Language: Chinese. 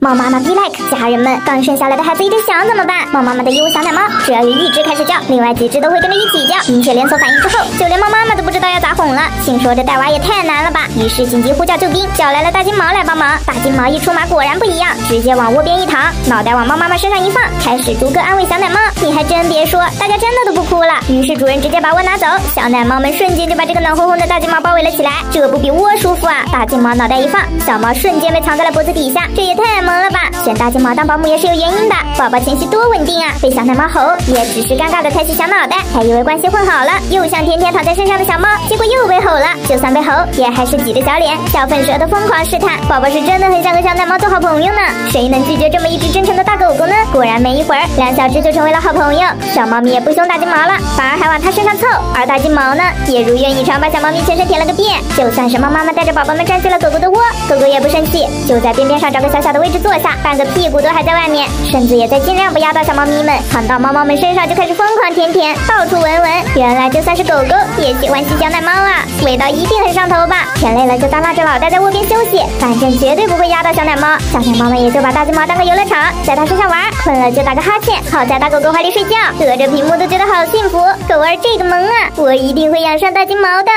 猫妈妈 be like， 家人们，刚生下来的孩子一直想怎么办？猫妈妈的义乌小奶猫，只要有一只开始叫，另外几只都会跟着一起叫，引起连锁反应之后，就连猫妈妈都不知道要咋哄了。心说这带娃也太难了吧，于是紧急呼叫救兵，叫来了大金毛来帮忙。大金毛一出马果然不一样，直接往窝边一躺，脑袋往猫妈妈身上一放，开始逐个安慰小奶猫。你还真别说，大家真的都不哭了。于是主人直接把窝拿走，小奶猫们瞬间就把这个暖烘烘的大金毛包围了起来，这不比窝舒服啊！大金毛脑袋一放，小猫瞬间被藏在了脖子底下，这也太萌了吧！选大金毛当保姆也是有原因的，宝宝情绪多稳定啊！被小奶猫吼，也只是尴尬的抬起小脑袋，还以为关系混好了，又像天天躺在身上的小猫，结果又被吼了。就算被吼，也还是挤着小脸，小粉舌头疯狂试探。宝宝是真的很想和小奶猫做好朋友呢，谁能拒绝这么一只真诚的大狗狗呢？果然没一会儿，两小只就成为了好朋友。小猫咪也不凶大金毛了，反而还往它身上凑，而大金毛呢，也如愿以偿把小猫咪全身舔了个遍。就算是猫妈妈带着宝宝们占据了狗狗的窝，狗狗也不生气，就在边边上找个小小的位置坐下，半个屁股都还在外面，身子也在尽量不压到小猫咪们，躺到猫猫们身上就开始疯狂舔舔，到处闻闻。原来就算是狗狗也喜欢吸小奶猫啊，味道一定很上头吧？舔累了就耷拉着脑袋在窝边休息，反正绝对不会压到小奶猫。小奶猫们也就把大金毛当个游乐场，在它身上玩，困了就打个哈欠，好在大狗狗怀里睡觉，隔着屏幕都觉得好幸福。狗儿这个萌啊，我一定会养上大金毛的。